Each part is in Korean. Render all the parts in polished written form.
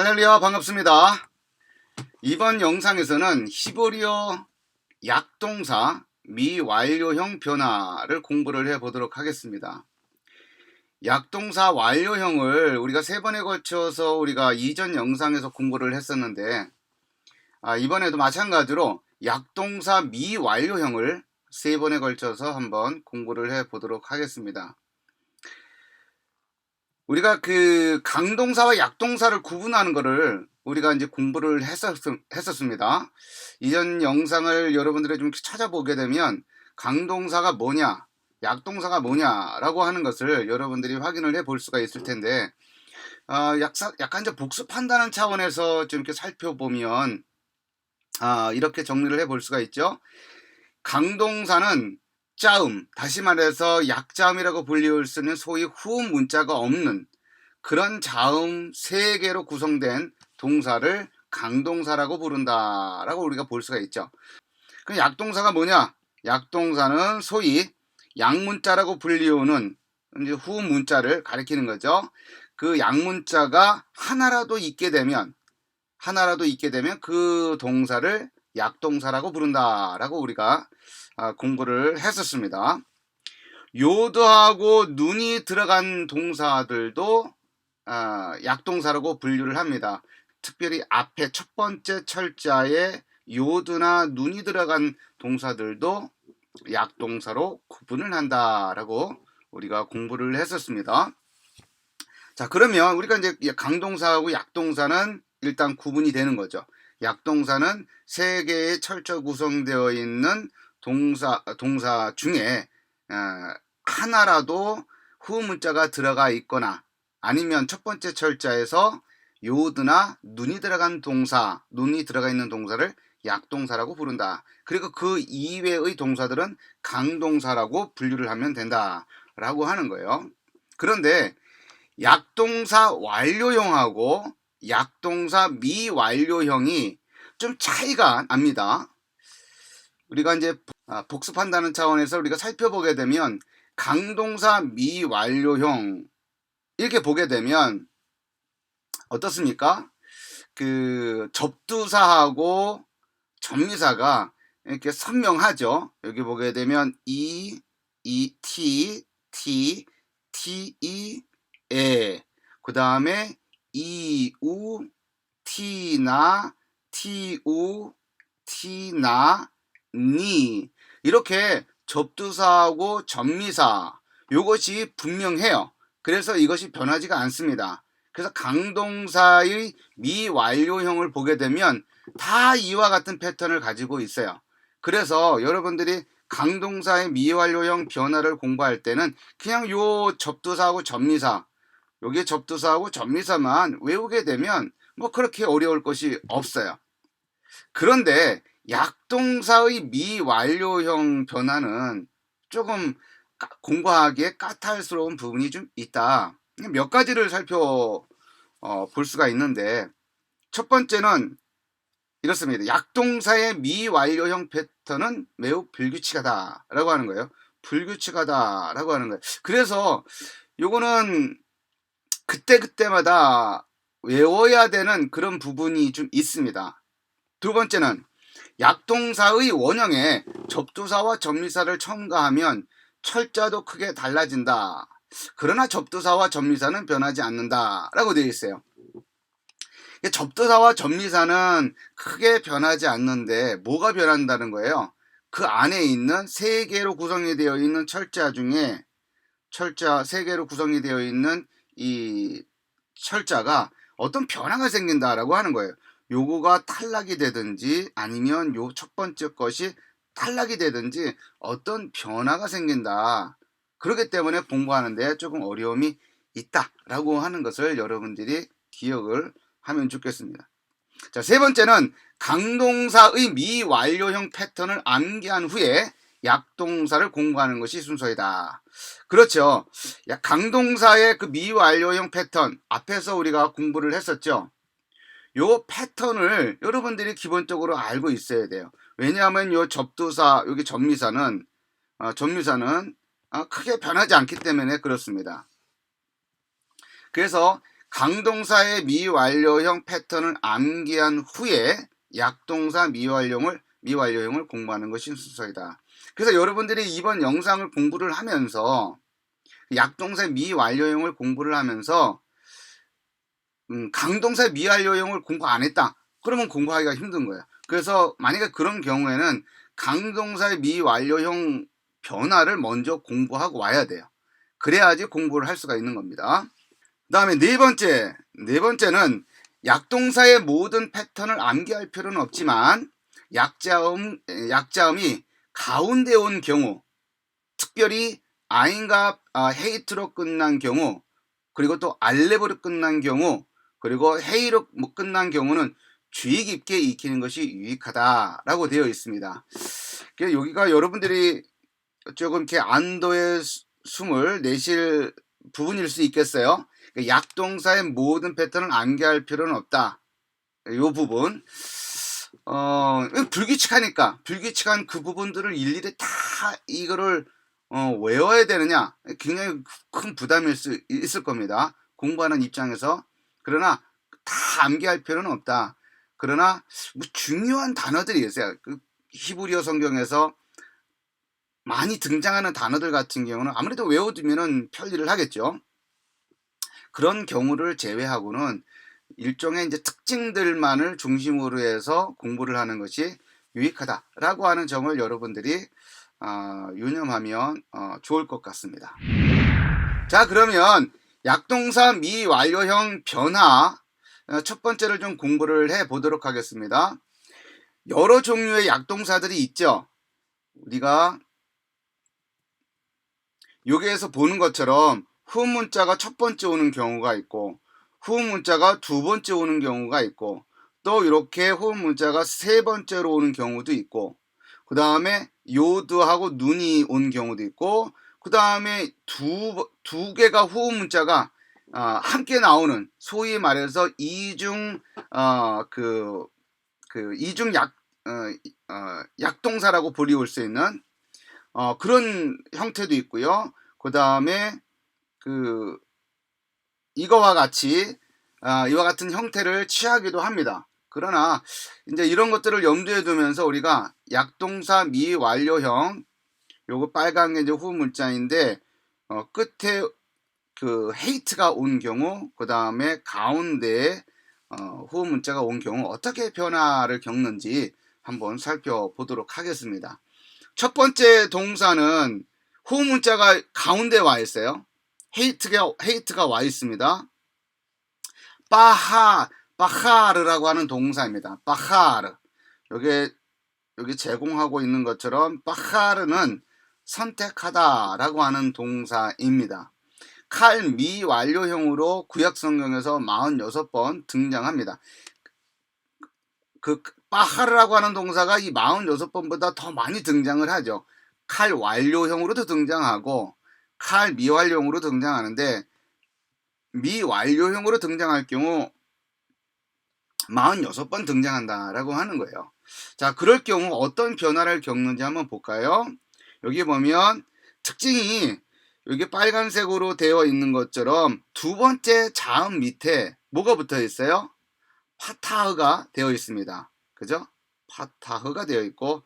할렐루야, 반갑습니다. 이번 영상에서는 히브리어 약동사 미완료형 변화를 공부를 해보도록 하겠습니다. 약동사 완료형을 우리가 3번에 걸쳐서 우리가 이전 영상에서 공부를 했었는데, 이번에도 마찬가지로 약동사 미완료형을 3번에 걸쳐서 한번 공부를 해보도록 하겠습니다. 우리가 그 강동사와 약동사를 구분하는 것을 우리가 이제 공부를 했었습니다. 이전 영상을 여러분들이 좀 찾아보게 되면 강동사가 뭐냐, 약동사가 뭐냐라고 하는 것을 여러분들이 확인을 해 볼 수가 있을 텐데, 약간 이제 복습한다는 차원에서 좀 이렇게 살펴보면, 이렇게 정리를 해 볼 수가 있죠. 강동사는 자음, 다시 말해서 약자음이라고 불릴 수 있는 소위 후음 문자가 없는 그런 자음 3개로 구성된 동사를 강동사라고 부른다라고 우리가 볼 수가 있죠. 그럼 약동사가 뭐냐? 약동사는 소위 약문자라고 불리우는 이제 후음 문자를 가리키는 거죠. 그 약문자가 하나라도 있게 되면 그 동사를 약동사라고 부른다라고 우리가 공부를 했었습니다. 요드하고 눈이 들어간 동사들도 약동사라고 분류를 합니다. 특별히 앞에 첫 번째 철자에 요드나 눈이 들어간 동사들도 약동사로 구분을 한다라고 우리가 공부를 했었습니다. 자, 그러면 우리가 이제 강동사하고 약동사는 일단 구분이 되는 거죠. 약동사는 3개의 철자 구성되어 있는 동사 중에 하나라도 후문자가 들어가 있거나 아니면 첫 번째 철자에서 요드나 눈이 들어간 눈이 들어가 있는 동사를 약동사라고 부른다. 그리고 그 이외의 동사들은 강동사라고 분류를 하면 된다라고 하는 거예요. 그런데 약동사 완료형하고 약동사 미완료형이 좀 차이가 납니다. 우리가 이제 복습한다는 차원에서 우리가 살펴보게 되면 강동사 미완료형 이렇게 보게 되면 어떻습니까? 그 접두사하고 접미사가 이렇게 선명하죠. 여기 보게 되면 이, 티, 에, 그 다음에 이, 우, 티나, 티나, 니 이렇게 접두사하고 접미사 이것이 분명해요. 그래서 이것이 변하지가 않습니다. 그래서 강동사의 미완료형을 보게 되면 다 이와 같은 패턴을 가지고 있어요. 그래서 여러분들이 강동사의 미완료형 변화를 공부할 때는 그냥 요 접두사하고 접미사, 여기 접두사하고 접미사만 외우게 되면 뭐 그렇게 어려울 것이 없어요. 그런데 약동사의 미완료형 변화는 조금 공부하기에 까탈스러운 부분이 좀 있다. 몇 가지를 살펴볼 수가 있는데, 첫 번째는 이렇습니다. 약동사의 미완료형 패턴은 매우 불규칙하다라고 하는 거예요. 불규칙하다라고 하는 거예요. 그래서 요거는 그때그때마다 외워야 되는 그런 부분이 좀 있습니다. 두 번째는 약동사의 원형에 접두사와 접미사를 첨가하면 철자도 크게 달라진다. 그러나 접두사와 접미사는 변하지 않는다 라고 되어 있어요. 접두사와 접미사는 크게 변하지 않는데 뭐가 변한다는 거예요? 그 안에 있는 3개로 구성이 되어 있는 철자 중에 3개로 구성이 되어 있는 이 철자가 어떤 변화가 생긴다라고 하는 거예요. 요거가 탈락이 되든지 아니면 요 첫 번째 것이 탈락이 되든지 어떤 변화가 생긴다. 그렇기 때문에 공부하는데 조금 어려움이 있다라고 하는 것을 여러분들이 기억을 하면 좋겠습니다. 자, 세 번째는 강동사의 미완료형 패턴을 암기한 후에 약동사를 공부하는 것이 순서이다. 그렇죠. 강동사의 그 미완료형 패턴 앞에서 우리가 공부를 했었죠. 요 패턴을 여러분들이 기본적으로 알고 있어야 돼요. 왜냐하면 요 접두사, 여기 접미사는 크게 변하지 않기 때문에 그렇습니다. 그래서 강동사의 미완료형 패턴을 암기한 후에 약동사 미완료형을 공부하는 것이 순서이다. 그래서 여러분들이 이번 영상을 공부를 하면서 약동사 미완료형을 공부를 하면서 강동사 미완료형을 공부 안 했다. 그러면 공부하기가 힘든 거예요. 그래서 만약에 그런 경우에는 강동사의 미완료형 변화를 먼저 공부하고 와야 돼요. 그래야지 공부를 할 수가 있는 겁니다. 그 다음에 네 번째는 약동사의 모든 패턴을 암기할 필요는 없지만 약자음이 가운데 온 경우, 특별히 아인과 헤이트로 끝난 경우, 그리고 또 알레브로 끝난 경우, 그리고 헤이로 끝난 경우는 주의 깊게 익히는 것이 유익하다라고 되어 있습니다. 여기가 여러분들이 조금 이렇게 안도의 숨을 내쉴 부분일 수 있겠어요. 약동사의 모든 패턴을 암기할 필요는 없다. 이 부분. 불규칙한 그 부분들을 일일이 다 이거를 외워야 되느냐, 굉장히 큰 부담일 수 있을 겁니다. 공부하는 입장에서. 그러나 다 암기할 필요는 없다. 그러나 뭐 중요한 단어들이 있어요. 그 히브리어 성경에서 많이 등장하는 단어들 같은 경우는 아무래도 외워두면은 편리를 하겠죠. 그런 경우를 제외하고는 일종의 이제 특징들만을 중심으로 해서 공부를 하는 것이 유익하다라고 하는 점을 여러분들이 유념하면 좋을 것 같습니다. 자, 그러면 약동사 미완료형 변화 첫 번째를 좀 공부를 해 보도록 하겠습니다. 여러 종류의 약동사들이 있죠. 우리가 여기에서 보는 것처럼 후문자가 첫 번째 오는 경우가 있고 후문자가 두 번째 오는 경우가 있고 또 이렇게 후문자가 세 번째로 오는 경우도 있고 그 다음에 요드하고 눈이 온 경우도 있고 그 다음에 두 개가 후문자가 함께 나오는 소위 말해서 이중 약동사라고 불리울 수 있는 그런 형태도 있고요. 그 다음에 이와 같은 형태를 취하기도 합니다. 그러나 이제 이런 것들을 염두에 두면서 우리가 약동사 미완료형, 요거 빨간 게 이제 후문자인데 끝에 hate가 온 경우, 그 다음에 가운데에 후문자가 온 경우 어떻게 변화를 겪는지 한번 살펴보도록 하겠습니다. 첫 번째 동사는 후문자가 가운데 와 있어요. 헤이트가 와 있습니다. 바하르라고 하는 동사입니다. 바하르. 여기 제공하고 있는 것처럼 바하르는 선택하다라고 하는 동사입니다. 칼 미완료형으로 구약 성경에서 46번 등장합니다. 그 바하르라고 하는 동사가 이 46번보다 더 많이 등장을 하죠. 칼 완료형으로도 등장하고 칼 미완료형으로 등장하는데 미완료형으로 등장할 경우 46번 등장한다라고 하는 거예요. 자, 그럴 경우 어떤 변화를 겪는지 한번 볼까요? 여기 보면 특징이 여기 빨간색으로 되어 있는 것처럼 두 번째 자음 밑에 뭐가 붙어 있어요? 파타흐가 되어 있습니다. 그죠? 파타흐가 되어 있고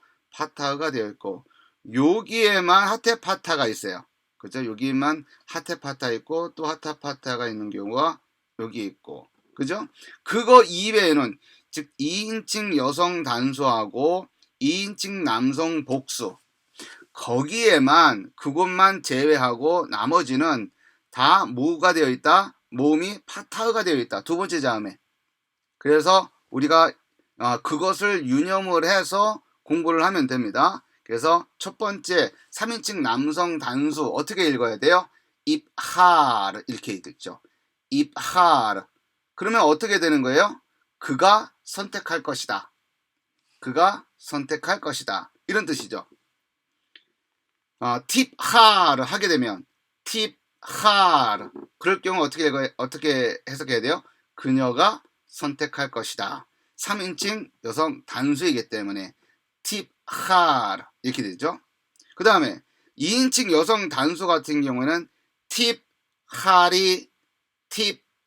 여기에만 하테파타가 있어요. 그죠? 여기만 하테파타 있고 또 하타파타가 있는 경우가 여기 있고, 그죠? 그거 이외에는 즉 2인칭 여성 단수하고 2인칭 남성 복수, 그것만 제외하고 나머지는 다 뭐가 되어 있다? 모음이 파타흐가 되어 있다. 두 번째 자음에. 그래서 우리가 그것을 유념을 해서 공부를 하면 됩니다. 그래서 첫 번째 3인칭 남성 단수 어떻게 읽어야 돼요? 입하르 이렇게 읽죠. 입하르. 그러면 어떻게 되는 거예요? 그가 선택할 것이다. 그가 선택할 것이다. 이런 뜻이죠. 팁하르 하게 되면 팁하르. 그럴 경우 어떻게 해석해야 돼요? 그녀가 선택할 것이다. 3인칭 여성 단수이기 때문에 팁하르 이렇게 되죠. 그 다음에 2인칭 여성 단수 같은 경우에는 팁하리,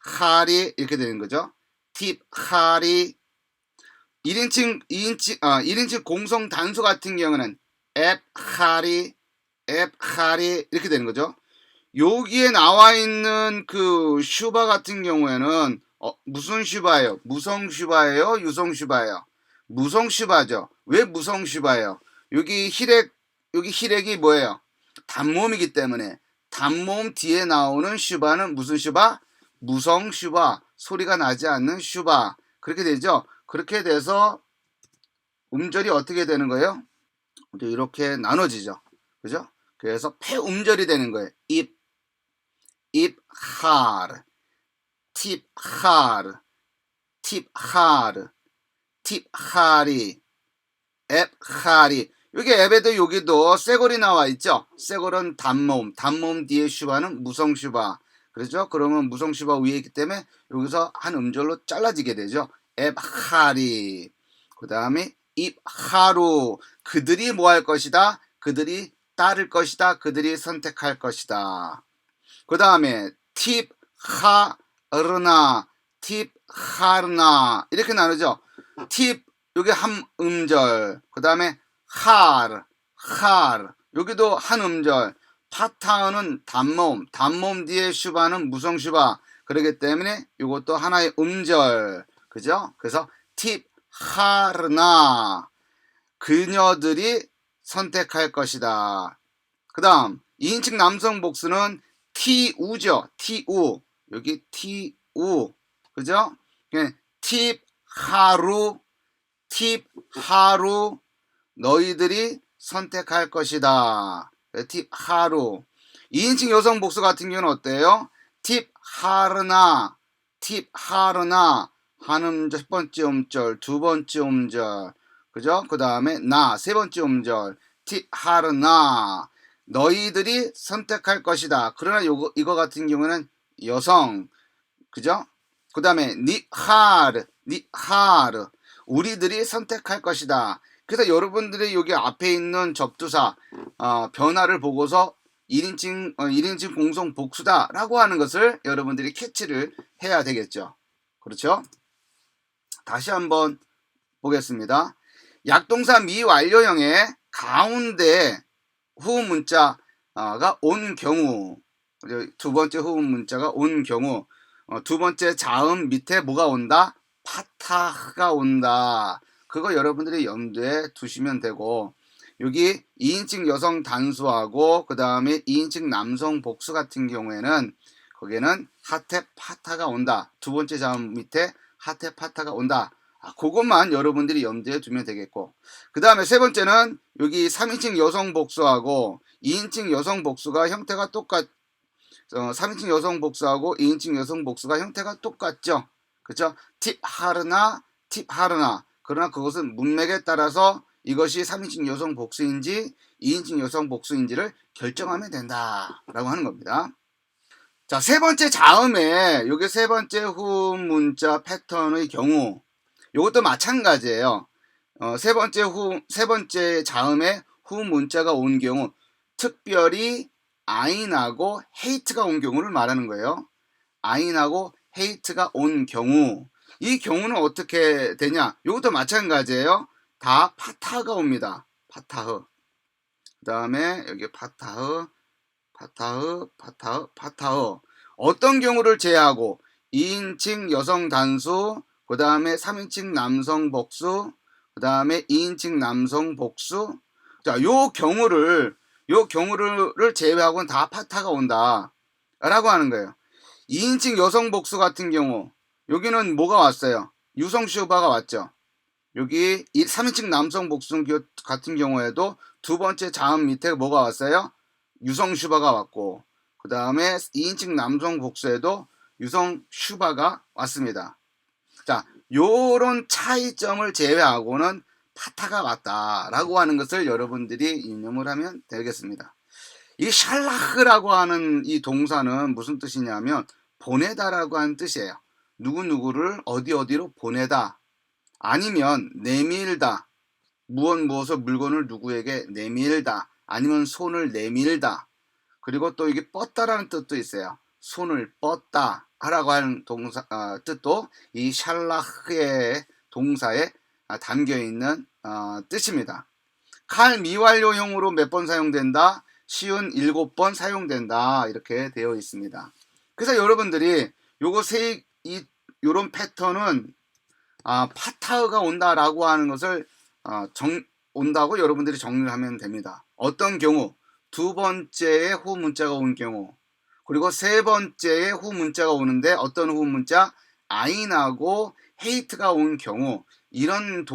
하리 이렇게 되는 거죠. 팁 하리. 1인칭 공성 단수 같은 경우는 앱 하리, 앱 하리 이렇게 되는 거죠. 여기에 나와 있는 그 슈바 같은 경우에는 무슨 슈바예요? 무성 슈바예요? 유성 슈바예요? 무성 슈바죠. 왜 무성 슈바예요? 여기 힐액이 뭐예요? 단모음이기 때문에 단모음 뒤에 나오는 슈바는 무슨 슈바? 무성 슈바. 소리가 나지 않는 슈바. 그렇게 되죠. 그렇게 돼서 음절이 어떻게 되는 거예요? 이렇게 나눠지죠. 그죠? 그래서 폐음절이 되는 거예요. 입하르, 팁하르, 팁하르, 팁하리, 앱하리. 여기 앱에도 여기도 쇠골이 나와 있죠. 쇠골은 단모음 뒤에 슈바는 무성 슈바. 그렇죠? 그러면 무성 슈바 위에 있기 때문에 여기서 한 음절로 잘라지게 되죠. 앱하리. 그 다음에 입하루. 그들이 뭐 할 것이다? 그들이 따를 것이다. 그들이 선택할 것이다. 그 다음에 팁하르나, 팁하르나 이렇게 나누죠. 팁 여기 한 음절. 그 다음에 하르 여기도 한 음절. 파타는 단모음 뒤에 슈바는 무성 슈바. 그렇기 때문에 이것도 하나의 음절. 그죠? 그래서 팁하르나 그녀들이 선택할 것이다. 그 다음 2인칭 남성 복수는 티우죠. 티우. 여기 티우. 그죠? 팁하루 너희들이 선택할 것이다. 팁하루. 2인칭 여성 복수 같은 경우는 어때요? 팁하르나 한 음절, 첫 번째 음절, 두 번째 음절. 그죠? 그 다음에 세 번째 음절. 팁하르나 너희들이 선택할 것이다. 그러나 이거 같은 경우는 여성. 그죠? 그 다음에 니하르 우리들이 선택할 것이다. 그래서 여러분들이 여기 앞에 있는 접두사 변화를 보고서 1인칭 공성 복수다 라고 하는 것을 여러분들이 캐치를 해야 되겠죠. 그렇죠? 다시 한번 보겠습니다. 약동사 미완료형의 가운데 후음 문자가 온 경우, 두 번째 후음 문자가 온 경우, 두 번째 자음 밑에 뭐가 온다? 파타흐가 온다. 그거 여러분들이 염두에 두시면 되고, 여기 2인칭 여성 단수하고 그 다음에 2인칭 남성 복수 같은 경우에는 거기에는 하테 파타가 온다. 두 번째 자음 밑에 하테 파타가 온다. 그것만 여러분들이 염두에 두면 되겠고, 그 다음에 세 번째는 여기 3인칭 여성 복수하고 2인칭 여성 복수가 형태가 3인칭 여성 복수하고 2인칭 여성 복수가 형태가 똑같죠. 그렇죠? 팁하르나. 그러나 그것은 문맥에 따라서 이것이 3인칭 여성 복수인지 2인칭 여성 복수인지를 결정하면 된다라고 하는 겁니다. 자, 세 번째 자음에 여기 세 번째 후음 문자 패턴의 경우 이것도 마찬가지예요. 세 번째 자음에 후음 문자가 온 경우 특별히 아인하고 헤이트가 온 경우를 말하는 거예요. 아인하고 헤이트가 온 경우 이 경우는 어떻게 되냐? 이것도 마찬가지예요. 다 파타흐가 옵니다. 파타흐. 그 다음에 여기 파타흐. 어떤 경우를 제외하고 2인칭 여성 단수, 그 다음에 3인칭 남성 복수, 그 다음에 2인칭 남성 복수. 자, 요 경우를 제외하고는 다 파타가 온다 라고 하는 거예요. 2인칭 여성 복수 같은 경우 여기는 뭐가 왔어요? 유성 슈바가 왔죠. 여기 3인칭 남성 복수 같은 경우에도 두 번째 자음 밑에 뭐가 왔어요? 유성 슈바가 왔고, 그 다음에 2인칭 남성 복수에도 유성 슈바가 왔습니다. 자, 요런 차이점을 제외하고는 파타가 왔다라고 하는 것을 여러분들이 인용을 하면 되겠습니다. 이 샬라흐라고 하는 이 동사는 무슨 뜻이냐면 보내다라고 하는 뜻이에요. 누구누구를 어디로 보내다, 아니면 내밀다, 무엇을 물건을 누구에게 내밀다, 아니면 손을 내밀다. 그리고 또 이게 뻗다라는 뜻도 있어요. 손을 뻗다 하라고 하는 동사 뜻도 이 샬라흐의 동사에 담겨 있는 뜻입니다. 칼 미완료형으로 몇 번 사용된다? 쉬운 7번 사용된다. 이렇게 되어 있습니다. 그래서 여러분들이 요런 패턴은 파타흐가 온다라고 하는 것을 온다고 여러분들이 정리를 하면 됩니다. 어떤 경우? 두 번째에 후 문자가 온 경우, 그리고 세 번째에 후 문자가 오는데 어떤 후 문자? 아인하고 헤이트가 온 경우, 이런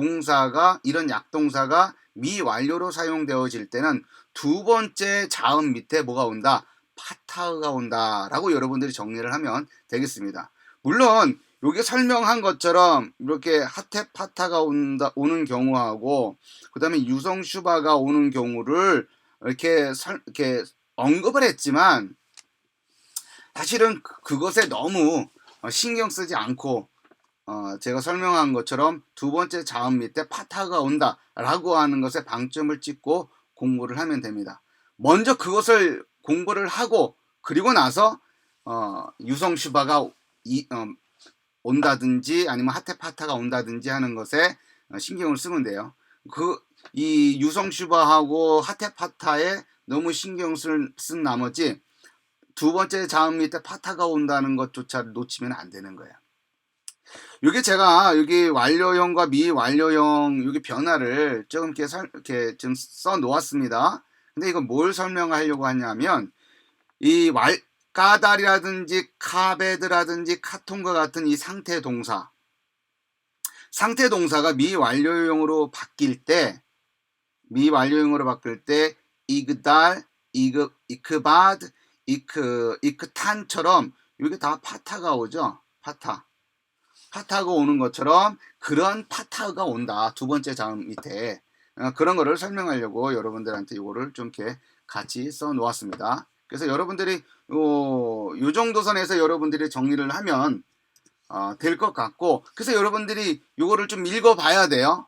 약동사가 미완료로 사용되어질 때는 두 번째 자음 밑에 뭐가 온다? 파타흐가 온다 라고 여러분들이 정리를 하면 되겠습니다. 물론 여기 설명한 것처럼 이렇게 하테 파타가 오는 경우하고 그 다음에 유성 슈바가 오는 경우를 이렇게 언급을 했지만, 사실은 그것에 너무 신경 쓰지 않고 제가 설명한 것처럼 두 번째 자음 밑에 파타가 온다 라고 하는 것에 방점을 찍고 공부를 하면 됩니다. 먼저 그것을 공부를 하고 그리고 나서 유성 슈바가 온다든지 아니면 하테 파타가 온다든지 하는 것에 신경을 쓰면 돼요. 이 유성 슈바하고 하테 파타에 너무 신경 쓴 나머지 두 번째 자음 밑에 파타가 온다는 것조차 놓치면 안 되는 거예요. 이게 제가 여기 완료형과 미완료형 여기 변화를 조금 이렇게 좀 써 놓았습니다. 근데 이거 뭘 설명하려고 하냐면, 이 까달이라든지 카베드라든지 카통과 같은 이 상태 동사가 미완료형으로 바뀔 때 이그달, 이크바드, 이크탄처럼 이게 다 파타가 오죠. 파타가 오는 것처럼 그런 파타가 온다. 두 번째 자음 밑에 그런 거를 설명하려고 여러분들한테 이거를 좀 이렇게 같이 써 놓았습니다. 그래서 여러분들이 요 정도 선에서 여러분들이 정리를 하면 될 것 같고, 그래서 여러분들이 이거를 좀 읽어봐야 돼요.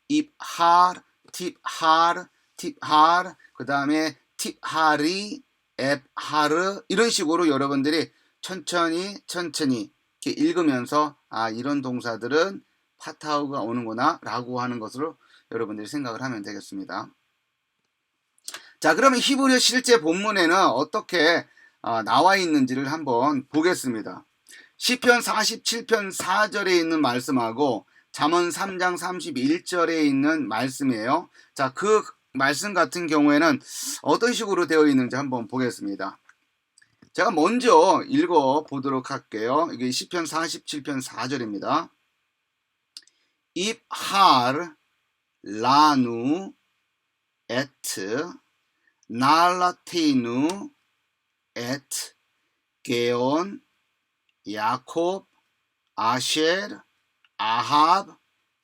입하르, 팁하르, 그 다음에 팁하리, 앱하르, 이런 식으로 여러분들이 천천히 이렇게 읽으면서 이런 동사들은 파타흐가 오는구나 라고 하는 것으로 여러분들이 생각을 하면 되겠습니다. 자, 그러면 히브리 실제 본문에는 어떻게 나와 있는지를 한번 보겠습니다. 시편 47편 4절에 있는 말씀하고 잠언 3장 31절에 있는 말씀이에요. 자, 그 말씀 같은 경우에는 어떤 식으로 되어 있는지 한번 보겠습니다. 제가 먼저 읽어 보도록 할게요. 이게 시편 47편 4절입니다. 입할 라누 에트 날라테이누 에트 게온 야콥 아쉘 아합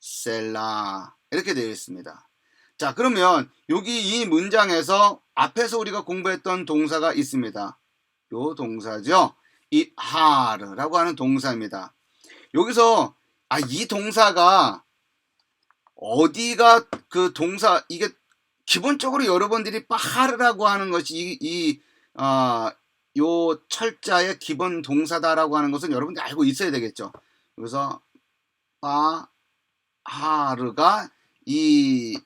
셀라, 이렇게 되어 있습니다. 자, 그러면 여기 이 문장에서 앞에서 우리가 공부했던 동사가 있습니다. 요 동사죠. 입하르라고 하는 동사입니다. 여기서 이 동사가 어디가 그 동사, 이게 기본적으로 여러분들이 파하르라고 하는 것이 요 철자의 기본 동사다라고 하는 것은 여러분들이 알고 있어야 되겠죠. 그래서 파하르가 이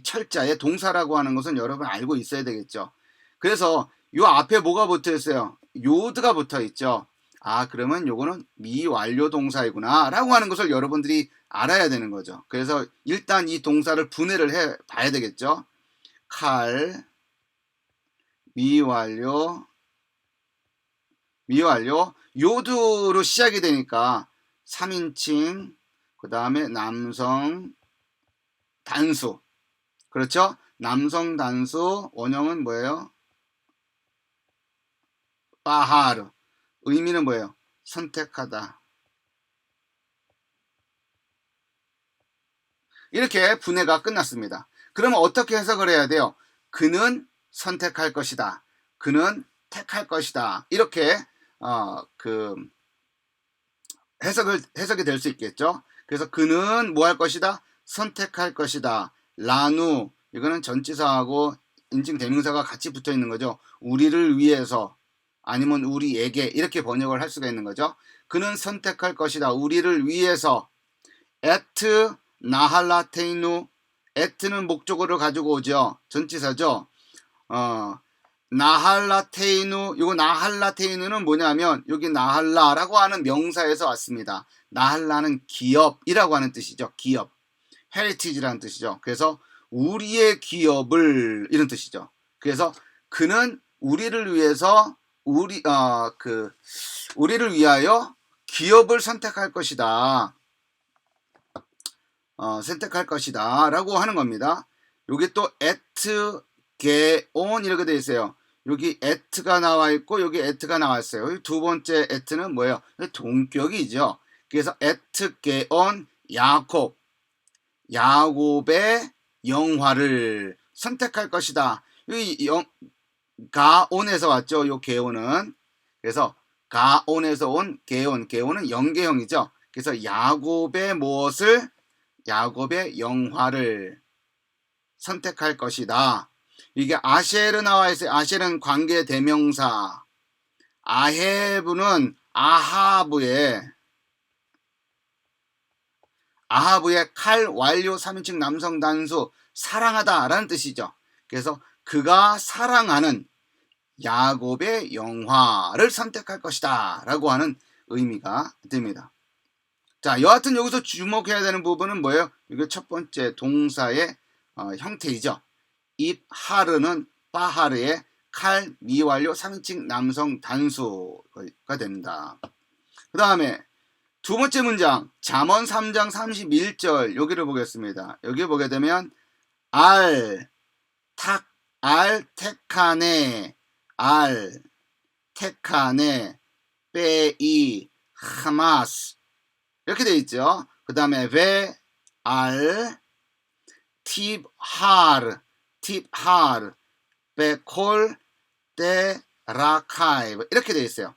철자의 동사라고 하는 것은 여러분 알고 있어야 되겠죠. 그래서 요 앞에 뭐가 붙어 있어요? 요드가 붙어 있죠. 그러면 요거는 미완료 동사이구나 라고 하는 것을 여러분들이 알아야 되는 거죠. 그래서 일단 이 동사를 분해를 해 봐야 되겠죠. 칼, 미완료, 요드로 시작이 되니까 3인칭, 그 다음에 남성 단수, 그렇죠? 남성 단수, 원형은 뭐예요? 파하르. 의미는 뭐예요? 선택하다. 이렇게 분해가 끝났습니다. 그러면 어떻게 해석을 해야 돼요? 그는 선택할 것이다. 그는 택할 것이다. 이렇게 해석이 될 수 있겠죠. 그래서 그는 뭐 할 것이다? 선택할 것이다. 라누, 이거는 전치사하고 인칭 대명사가 같이 붙어 있는 거죠. 우리를 위해서 아니면 우리에게 이렇게 번역을 할 수가 있는 거죠. 그는 선택할 것이다. 우리를 위해서. 에트 나할라테이누. 에트는 목적어를 가지고 오죠. 전치사죠. 나할라테이누. 이거 나할라테이누는 뭐냐면 여기 나할라라고 하는 명사에서 왔습니다. 나할라는 기업이라고 하는 뜻이죠. 기업. 헤리티지라는 뜻이죠. 그래서 우리의 기업을 이런 뜻이죠. 그래서 그는 우리를 위해서 우리를 위하여 기업을 선택할 것이다. 선택할 것이다 라고 하는 겁니다. 여기 또 at 게온 이렇게 되어 있어요. 여기 at가 나와 있고 여기 at가 나왔어요. 두 번째 at는 뭐예요? 동격이죠. 그래서 at 게온 야곱의 영화를 선택할 것이다. 이 가온에서 왔죠. 요 게온은. 그래서 가온에서 온 게온은 영계형이죠. 그래서 야곱의 무엇을? 야곱의 영화를 선택할 것이다. 이게 아셰르 나와 있어요. 아셰르는 관계 대명사. 아헤브는 아하브의 칼 완료 3인칭 남성 단수 사랑하다 라는 뜻이죠. 그래서 그가 사랑하는 야곱의 영화를 선택할 것이다 라고 하는 의미가 됩니다. 자, 여하튼 여기서 주목해야 되는 부분은 뭐예요? 이게 첫 번째 동사의 형태이죠. 입하르는 빠하르의 칼 미완료 3인칭 남성 단수가 됩니다. 그 다음에 두 번째 문장 잠언 3장 31절 여기를 보겠습니다. 여기 보게 되면 택하네 빼이 하마스 이렇게 되어 있죠. 그 다음에 팁하르 베콜 데라카이브 이렇게 되어 있어요.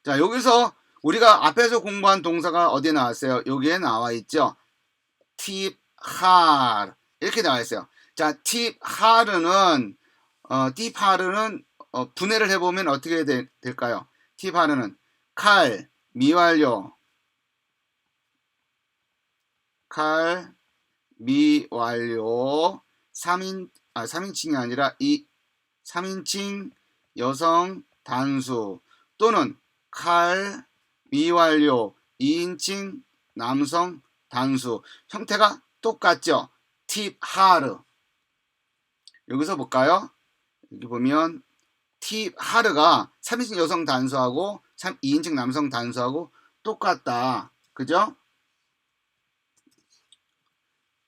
자, 여기서 우리가 앞에서 공부한 동사가 어디에 나왔어요? 여기에 나와 있죠. 팁하르 이렇게 나와 있어요. 자, 팁하르는 분해를 해보면 어떻게 될까요? 팁하르는 칼 미완료 3인칭이 아니라 3인칭 여성 단수 또는 칼 미완료 2인칭 남성 단수 형태가 똑같죠. 팁하르 여기서 볼까요? 여기 보면 팁하르가 3인칭 여성 단수하고 2인칭 남성 단수하고 똑같다. 그죠?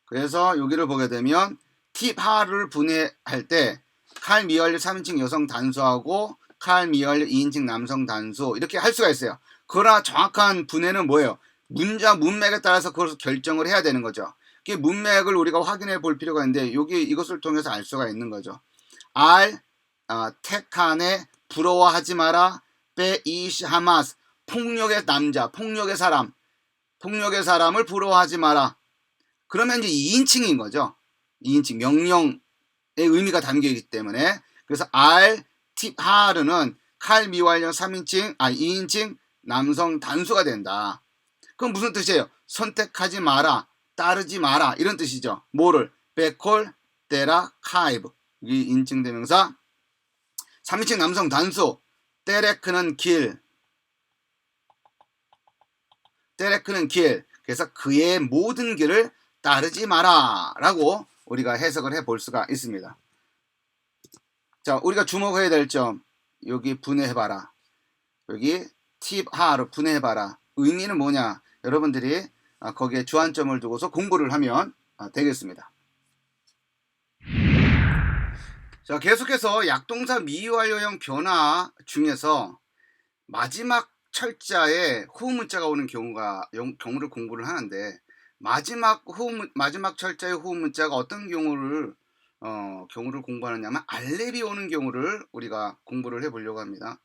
그래서 여기를 보게 되면 팁하르를 분해할 때 칼 미완료 3인칭 여성 단수하고 칼 미완료 2인칭 남성 단수 이렇게 할 수가 있어요. 그러나 정확한 분해는 뭐예요? 문맥에 따라서 그것을 결정을 해야 되는 거죠. 그 문맥을 우리가 확인해 볼 필요가 있는데 이것을 통해서 알 수가 있는 거죠. 택하네 부러워하지 마라 베이시 하마스 폭력의 남자 폭력의 사람을 부러워하지 마라. 그러면 이제 2인칭인 거죠. 2인칭 명령의 의미가 담겨 있기 때문에 그래서 팁하르는 칼 미완료 2인칭 남성 단수가 된다. 그럼 무슨 뜻이에요? 선택하지 마라, 따르지 마라 이런 뜻이죠. 뭐를? 베콜 데라 카이브 이 인칭 대명사 3인칭 남성 단수 때레크는 길 그래서 그의 모든 길을 따르지 마라 라고 우리가 해석을 해볼 수가 있습니다. 자, 우리가 주목해야 될 점 여기 분해해봐라. 여기 팁하르 분해해봐라. 의미는 뭐냐? 여러분들이 거기에 주안점을 두고서 공부를 하면 되겠습니다. 자, 계속해서 약동사 미완료형 변화 중에서 마지막 철자에 후문자가 오는 경우를 공부를 하는데 마지막 철자의 후문자가 어떤 경우를 공부하느냐면 알렙이 오는 경우를 우리가 공부를 해보려고 합니다.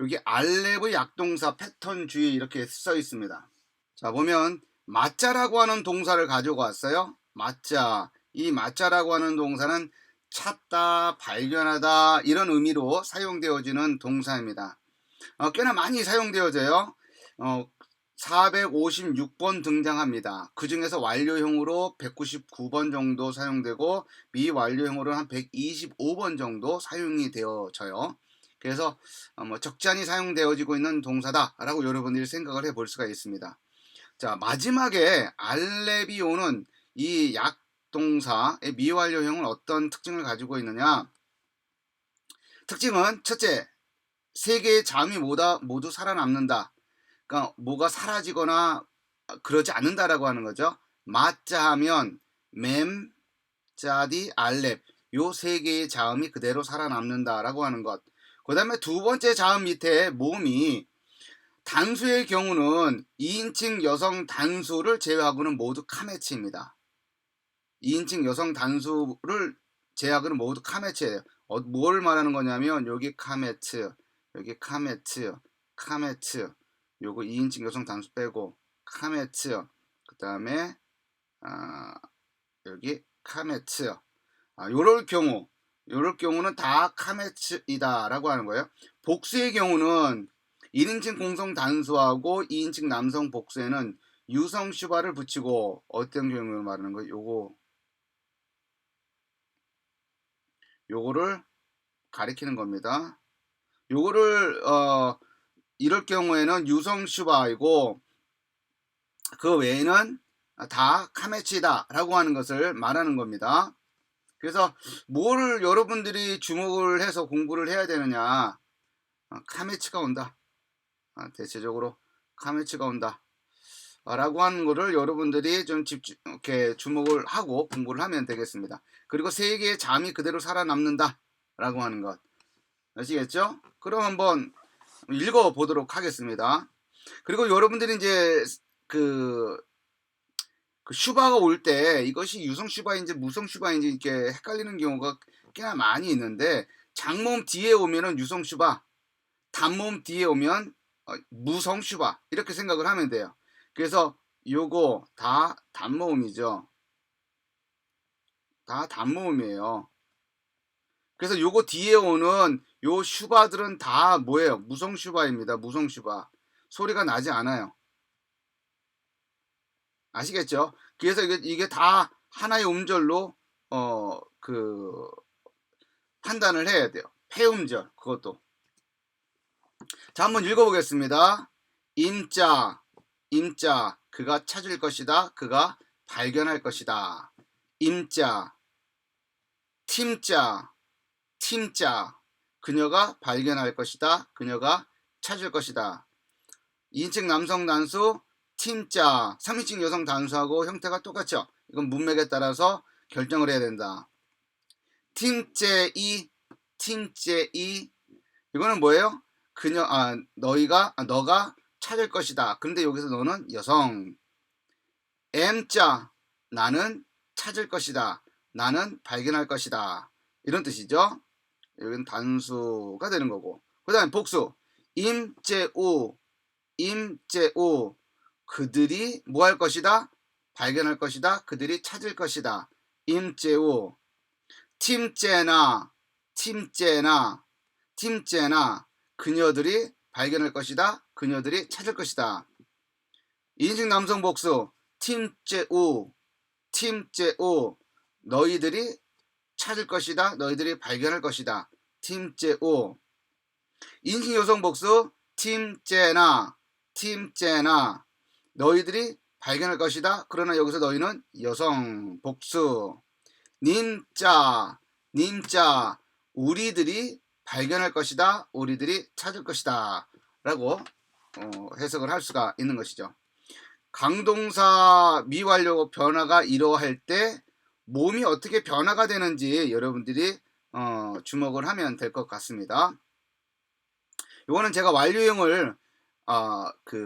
여기 알렙의 약동사 패턴 주의에 이렇게 써 있습니다. 자, 보면 마짜라고 하는 동사를 가지고 왔어요. 마짜. 이 마짜라고 하는 동사는 찾다, 발견하다 이런 의미로 사용되어지는 동사입니다. 꽤나 많이 사용되어져요. 456번 등장합니다. 그 중에서 완료형으로 199번 정도 사용되고 미완료형으로 한 125번 정도 사용이 되어져요. 그래서 적잖이 사용되어지고 있는 동사다라고 여러분들이 생각을 해볼 수가 있습니다. 자, 마지막에 알렙이 오는 이 약동사의 미완료형은 어떤 특징을 가지고 있느냐? 특징은 첫째, 세 개의 자음이 모두 살아남는다. 그러니까 뭐가 사라지거나 그러지 않는다라고 하는 거죠. 마자 하면 맴, 짜디, 알렙 요 세 개의 자음이 그대로 살아남는다라고 하는 것. 그 다음에 두 번째 자음 밑에 모음이 단수의 경우는 2인칭 여성 단수를 제외하고는 모두 카메츠입니다. 2인칭 여성 단수를 제외하고는 모두 카메츠예요. 뭘 말하는 거냐면 여기 카메츠, 여기 카메츠, 카메츠 요거 2인칭 여성 단수 빼고 카메츠 그 다음에 여기 카메츠 요럴 경우는 다 카메츠이다 라고 하는 거예요. 복수의 경우는 1인칭 공성 단수하고 2인칭 남성 복수에는 유성 슈바를 붙이고 어떤 경우를 말하는 거예요? 요거를 가리키는 겁니다. 요거를 이럴 경우에는 유성 슈바이고 그 외에는 다 카메치다 라고 하는 것을 말하는 겁니다. 그래서 뭘 여러분들이 주목을 해서 공부를 해야 되느냐? 카메치가 온다. 대체적으로 카메치가 온다. 라고 하는 거를 여러분들이 좀 이렇게 주목을 하고 공부를 하면 되겠습니다. 그리고 세 개의 잠이 그대로 살아남는다 라고 하는 것 아시겠죠? 그럼 한번 읽어 보도록 하겠습니다. 그리고 여러분들이 이제 그 슈바가 올 때 이것이 유성 슈바인지 무성 슈바인지 이렇게 헷갈리는 경우가 꽤나 많이 있는데 장모음 뒤에 오면은 유성 슈바, 단모음 뒤에 오면 무성 슈바 이렇게 생각을 하면 돼요. 그래서 요거 다 단모음이죠. 다 단모음이에요. 그래서 요거 뒤에 오는 요 슈바들은 다 뭐예요? 무성 슈바입니다. 무성 슈바. 소리가 나지 않아요. 아시겠죠? 그래서 이게 다 하나의 음절로 판단을 해야 돼요. 폐음절 그것도. 자, 한번 읽어보겠습니다. 임자 그가 찾을 것이다. 그가 발견할 것이다. 임자 팀자 그녀가 발견할 것이다. 그녀가 찾을 것이다. 2인칭 남성 단수 팀자 3인칭 여성 단수하고 형태가 똑같죠. 이건 문맥에 따라서 결정을 해야 된다. 팀제이 이거는 뭐예요? 너가 찾을 것이다. 그런데 여기서 너는 여성. M자 나는 찾을 것이다. 나는 발견할 것이다. 이런 뜻이죠. 여기는 단수가 되는 거고. 그 다음에 복수. 임제오 그들이 뭐 할 것이다? 발견할 것이다. 그들이 찾을 것이다. 임제오 팀제나 그녀들이 발견할 것이다. 그녀들이 찾을 것이다. 2인칭 남성 복수 팀제오 너희들이 찾을 것이다. 너희들이 발견할 것이다. 팀제오 2인칭 여성 복수 팀제나 너희들이 발견할 것이다. 그러나 여기서 너희는 여성 복수. 님자 우리들이 발견할 것이다. 우리들이 찾을 것이다. 라고 해석을 할 수가 있는 것이죠. 강동사 미완료 변화가 이러할 때 몸이 어떻게 변화가 되는지 여러분들이 주목을 하면 될 것 같습니다. 이거는 제가 완료형을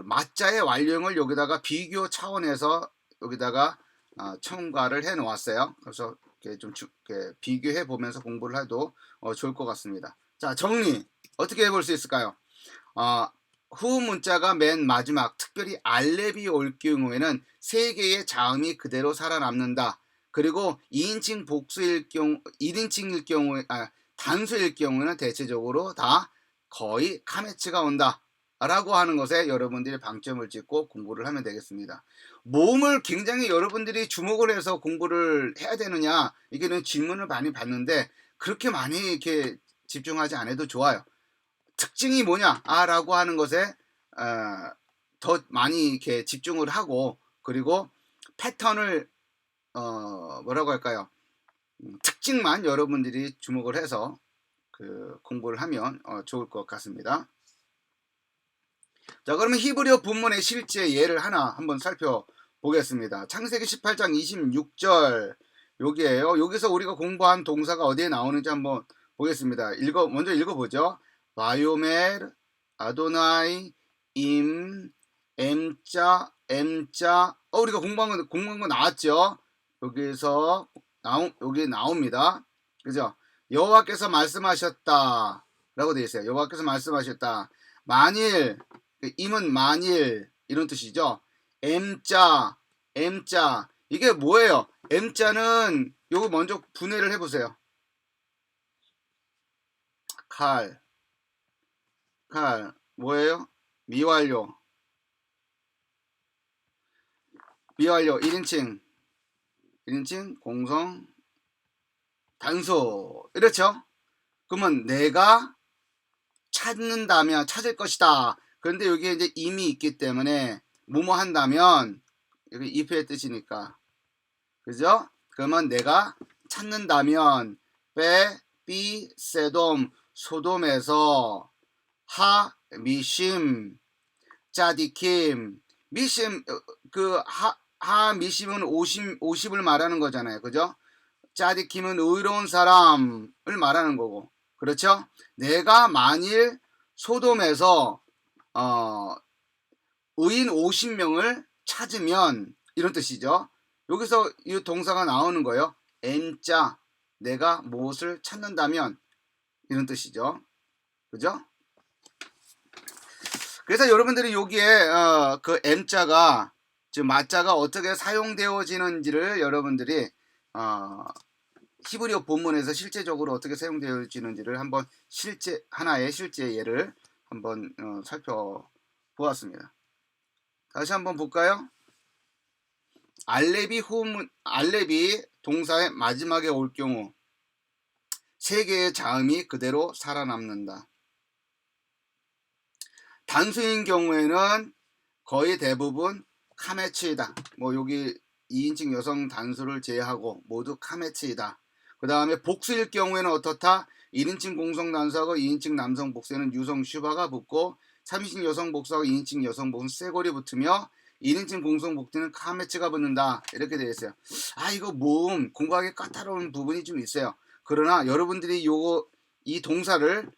맞자의 완료형을 여기다가 비교 차원에서 여기다가 첨가를 해 놓았어요. 그래서 이렇게 좀 이렇게 비교해 보면서 공부를 해도 좋을 것 같습니다. 자, 정리 어떻게 해볼 수 있을까요? 후 문자가 맨 마지막 특별히 알렙이 올 경우에는 세 개의 자음이 그대로 살아남는다. 그리고 2인칭 복수일 경우 1인칭일 경우에 단수일 경우에는 대체적으로 다 거의 카메츠가 온다 라고 하는 것에 여러분들이 방점을 찍고 공부를 하면 되겠습니다. 모음을 굉장히 여러분들이 주목을 해서 공부를 해야 되느냐, 이게는 질문을 많이 받는데 그렇게 많이 이렇게 집중하지 않아도 좋아요. 특징이 뭐냐 라고 하는 것에 더 많이 이렇게 집중을 하고, 그리고 패턴을 뭐라고 할까요, 특징만 여러분들이 주목을 해서 그 공부를 하면 좋을 것 같습니다. 자, 그러면 히브리어 본문의 실제 예를 하나 한번 살펴보겠습니다. 창세기 18장 26절 여기에요. 여기서 우리가 공부한 동사가 어디에 나오는지 한번 보겠습니다. 먼저 읽어보죠. 바요멜 아도나이 임 엠자 우리가 공부한 거 나왔죠. 여기서 여기 나옵니다. 그죠? 여호와께서 말씀하셨다 라고 되어 있어요. 여호와께서 말씀하셨다. 만일, 임은 만일 이런 뜻이죠. M자 이게 뭐예요? M자는 요거 먼저 분해를 해보세요. 칼 뭐예요? 미완료 1인칭 공성 단수, 이렇죠? 그러면 내가 찾는다면 찾을 것이다. 그런데 여기에 이제 임이 있기 때문에 뭐뭐 한다면, 여기 if의 뜻이니까, 그죠? 그러면 내가 찾는다면 비 세돔 소돔에서 하 미심 짜디킴, 미심 그 하 미심은 50을 말하는 거잖아요. 그죠? 짜디킴은 의로운 사람을 말하는 거고, 그렇죠? 내가 만일 소돔에서 의인 50명을 찾으면, 이런 뜻이죠. 여기서 이 동사가 나오는 거예요. N자, 내가 무엇을 찾는다면, 이런 뜻이죠. 그죠? 그래서 여러분들이 여기에 그 M자가, 즉 마자가 어떻게 사용되어지는지를 여러분들이 히브리어 본문에서 실제적으로 어떻게 사용되어지는지를 한번 하나의 실제 예를 한번 살펴보았습니다. 다시 한번 볼까요? 알렙이 동사의 마지막에 올 경우 세 개의 자음이 그대로 살아남는다. 단수인 경우에는 거의 대부분 카메츠이다. 뭐 여기 2인칭 여성 단수를 제외하고 모두 카메츠이다. 그 다음에 복수일 경우에는 어떻다? 1인칭 공성 단수하고 2인칭 남성 복수에는 유성 슈바가 붙고, 3인칭 여성 복수하고 2인칭 여성 복수는 쇠골이 붙으며 1인칭 공성 복수는 카메츠가 붙는다. 이렇게 되어 있어요. 이거 모음 공부하기 까다로운 부분이 좀 있어요. 그러나 여러분들이 이 동사를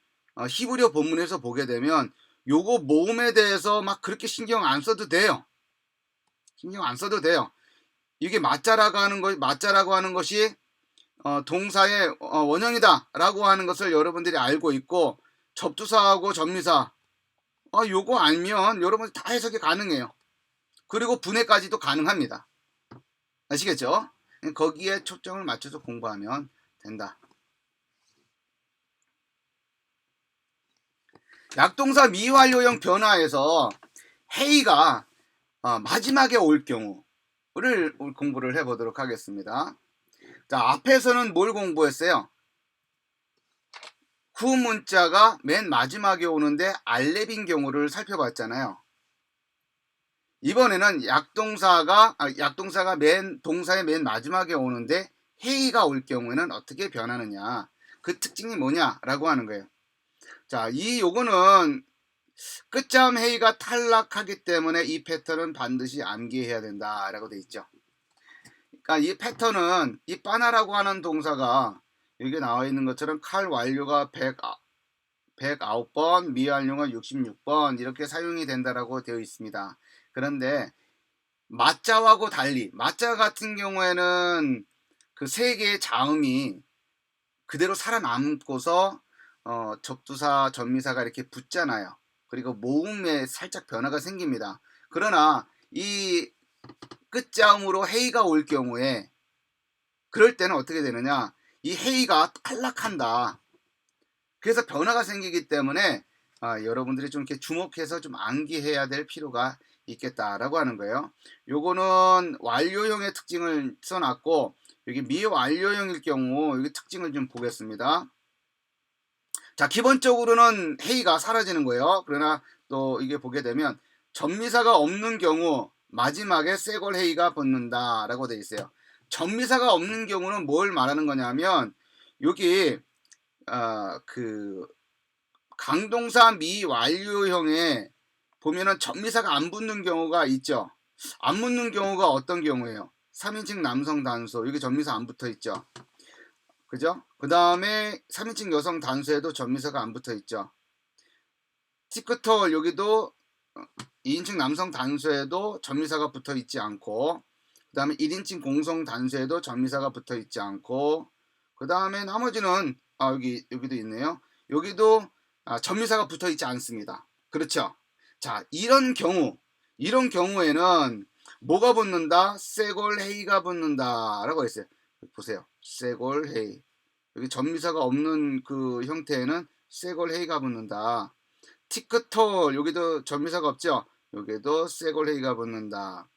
히브리어 본문에서 보게 되면 요거 모음에 대해서 막 그렇게 신경 안 써도 돼요. 이게 맞자라고 하는 것이 동사의 원형이다 라고 하는 것을 여러분들이 알고 있고, 접두사하고 접미사 요거 알면 여러분들 다 해석이 가능해요. 그리고 분해까지도 가능합니다. 아시겠죠? 거기에 초점을 맞춰서 공부하면 된다. 약동사 미완료형 변화에서 헤이가 마지막에 올 경우를 공부를 해보도록 하겠습니다. 자, 앞에서는 뭘 공부했어요? 후문자가 맨 마지막에 오는데 알렙인 경우를 살펴봤잖아요. 이번에는 약동사가 동사의 맨 마지막에 오는데 헤이가 올 경우에는 어떻게 변하느냐, 그 특징이 뭐냐라고 하는 거예요. 자, 요거는 끝자음 헤이가 탈락하기 때문에 이 패턴은 반드시 암기해야 된다라고 돼 있죠. 그러니까 이 패턴은 이 빠나라고 하는 동사가 여기 나와 있는 것처럼 칼 완료가 109번, 미완료가 66번 이렇게 사용이 된다라고 되어 있습니다. 그런데 맞자하고 달리, 맞자 같은 경우에는 그 세 개의 자음이 그대로 살아남고서 접두사, 접미사가 이렇게 붙잖아요. 그리고 모음에 살짝 변화가 생깁니다. 그러나 이 끝자음으로 헤이가 올 경우에 그럴 때는 어떻게 되느냐, 이 헤이가 탈락한다. 그래서 변화가 생기기 때문에 여러분들이 좀 이렇게 주목해서 좀 암기해야 될 필요가 있겠다라고 하는 거예요. 요거는 완료형의 특징을 써놨고, 여기 미완료형일 경우 여기 특징을 좀 보겠습니다. 자, 기본적으로는 헤이가 사라지는 거예요. 그러나 또 이게 보게 되면 전미사가 없는 경우 마지막에 쇄골 헤이가 붙는다 라고 되어 있어요. 전미사가 없는 경우는 뭘 말하는 거냐면, 여기 그 강동사 미완료형에 보면은 전미사가 안 붙는 경우가 있죠. 안 붙는 경우가 어떤 경우예요? 3인칭 남성 단수, 여기 전미사 안 붙어 있죠. 그죠? 그 다음에 3인칭 여성 단수에도 전미사가 안 붙어 있죠. 티크털, 여기도 2인칭 남성 단수에도 전미사가 붙어 있지 않고, 그 다음에 1인칭 공성 단수에도 전미사가 붙어 있지 않고, 그 다음에 나머지는 여기도 있네요. 여기도 전미사가 붙어 있지 않습니다. 그렇죠? 자, 이런 경우에는 뭐가 붙는다? 쇄골 헤이가 붙는다 라고 했어요. 보세요. 쇄골 헤이. 여기 전미사가 없는 그 형태에는 쇄골 헤이가 붙는다. 티크톨, 여기도 전미사가 없죠? 여기도 쇄골 헤이가 붙는다.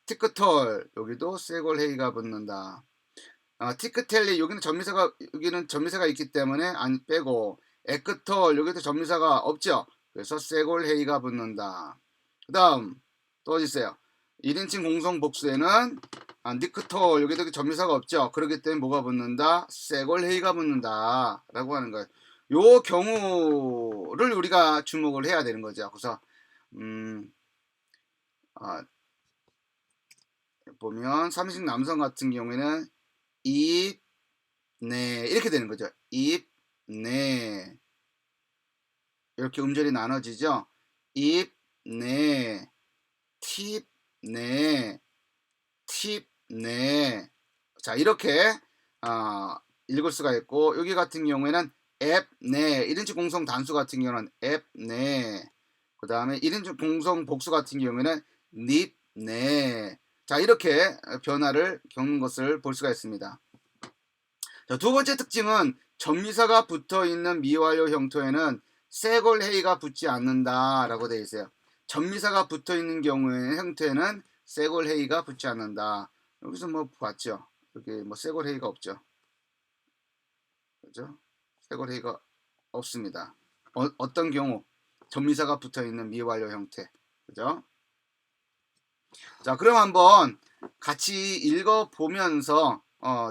티크톨, 여기도 쇄골 헤이가 붙는다. 티크텔리, 여기는 전미사가 있기 때문에 안 빼고, 에크톨, 여기도 전미사가 없죠? 그래서 쇄골 헤이가 붙는다. 그 다음 또 어디 있어요? 1인칭 공성 복수에는 니크톨, 여기도 전미사가 없죠? 그렇기 때문에 뭐가 붙는다? 쇄골 헤이가 붙는다 라고 하는 거예요. 요 경우를 우리가 주목을 해야 되는 거죠. 그래서 보면 3인칭 남성 같은 경우에는 입, 네, 이렇게 되는 거죠. 입, 네, 이렇게 음절이 나눠지죠. 입, 네, 팁, 네, 팁, 네. 자, 이렇게 읽을 수가 있고, 여기 같은 경우에는 앱, 네, 1인칭 공성 단수 같은 경우는 앱, 네. 그 다음에 1인칭 공성 복수 같은 경우에는 닙, 네. 자, 이렇게 변화를 겪는 것을 볼 수가 있습니다. 자, 두 번째 특징은 전미사가 붙어 있는 미완료 형태에는 쇄골 헤이가 붙지 않는다 라고 되어 있어요. 전미사가 붙어 있는 경우의 형태는 쇄골 헤이가 붙지 않는다. 여기서 뭐 봤죠? 여기 뭐 쇄골 헤이가 없죠. 그죠? 쇄골 헤이가 없습니다. 어떤 경우? 전미사가 붙어 있는 미완료 형태. 그죠? 자, 그럼 한번 같이 읽어 보면서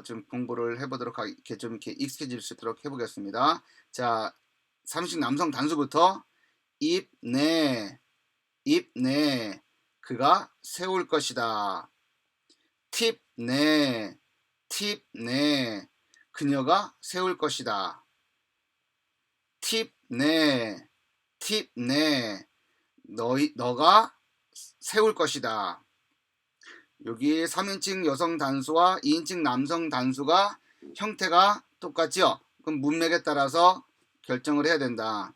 좀 공부를 해보도록 이렇게 좀 이렇게 익숙해질 수 있도록 해보겠습니다. 자, 3인칭 남성 단수부터 입, 네, 입, 네, 그가 세울 것이다. 팁, 네, 팁, 네, 그녀가 세울 것이다. 팁, 네, 팁, 네, 너가 세울 것이다. 여기 3인칭 여성 단수와 2인칭 남성 단수가 형태가 똑같죠? 그럼 문맥에 따라서 결정을 해야 된다.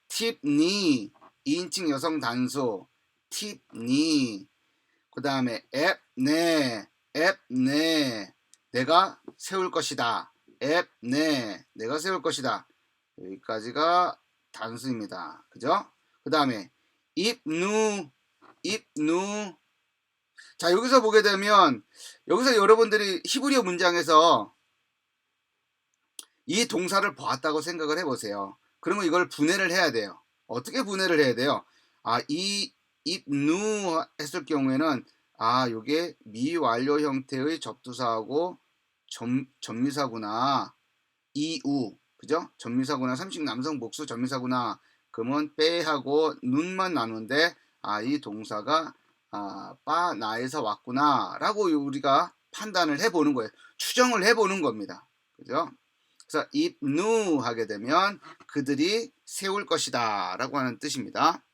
팁니 2인칭 여성 단수 팁니, 그 다음에 앱네, 앱네, 내가 세울 것이다. 앱네, 내가 세울 것이다. 여기까지가 단수입니다. 그죠? 그 다음에 입누, 입누. 자, 여기서 보게 되면 여기서 여러분들이 히브리어 문장에서 이 동사를 보았다고 생각을 해보세요. 그러면 이걸 분해를 해야 돼요. 어떻게 분해를 해야 돼요? 이 입누 했을 경우에는 요게 미완료 형태의 접두사하고 전미사구나. 이우, 그죠? 전미사구나. 3식 남성 복수 전미사구나. 그러면 빼하고 눈만 나누는데 이 동사가 나에서 왔구나 라고 우리가 판단을 해보는 거예요. 추정을 해보는 겁니다. 그죠? 그래서 입누 하게 되면 그들이 세울 것이다 라고 하는 뜻입니다.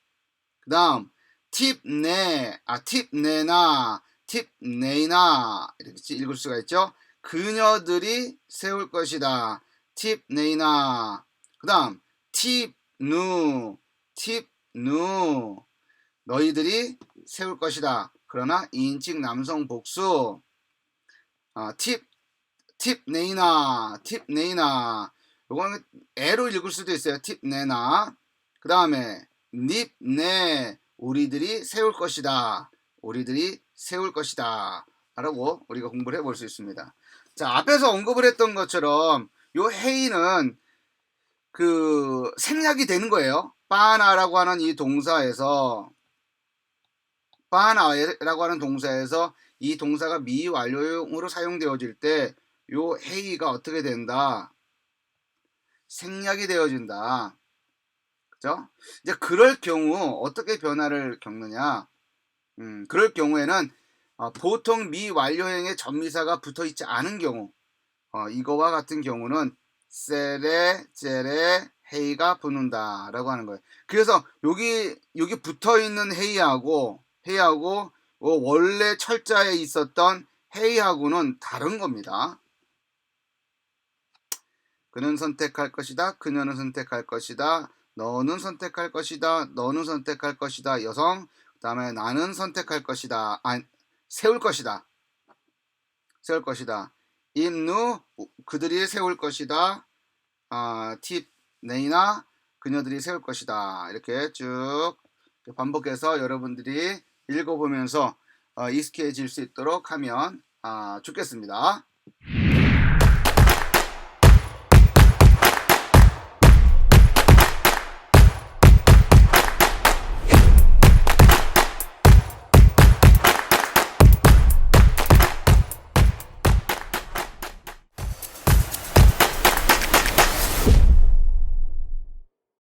그 다음 팁네, 팁네나, 팁네이나 이렇게 읽을 수가 있죠. 그녀들이 세울 것이다. 팁네이나. 그 다음 팁누, 팁누, 너희들이 세울 것이다. 그러나 2인칭 남성 복수 팁 팁 네이나, 팁 네이나. 요거는 애로 읽을 수도 있어요. 팁 네나. 그 다음에 닙 네, 우리들이 세울 것이다. 우리들이 세울 것이다. 라고 우리가 공부를 해볼 수 있습니다. 자, 앞에서 언급을 했던 것처럼 요 헤이는 그 생략이 되는 거예요. 빠나라고 하는 이 동사에서, 빠나라고 하는 동사에서 이 동사가 미완료형으로 사용되어질 때 요 헤이가 어떻게 된다? 생략이 되어진다. 그죠? 이제 그럴 경우 어떻게 변화를 겪느냐? 그럴 경우에는 보통 미완료형의 전미사가 붙어 있지 않은 경우, 이거와 같은 경우는 셀에, 젤에 헤이가 붙는다라고 하는 거예요. 그래서 여기 붙어 있는 헤이하고 원래 철자에 있었던 헤이하고는 다른 겁니다. 그는 선택할 것이다. 그녀는 선택할 것이다. 너는 선택할 것이다. 너는 선택할 것이다. 여성. 그다음에 나는 선택할 것이다. 세울 것이다. 세울 것이다. 임누, 그들이 세울 것이다. 팁 네이나, 그녀들이 세울 것이다. 이렇게 쭉 반복해서 여러분들이 읽어보면서 익숙해질 수 있도록 하면 좋겠습니다.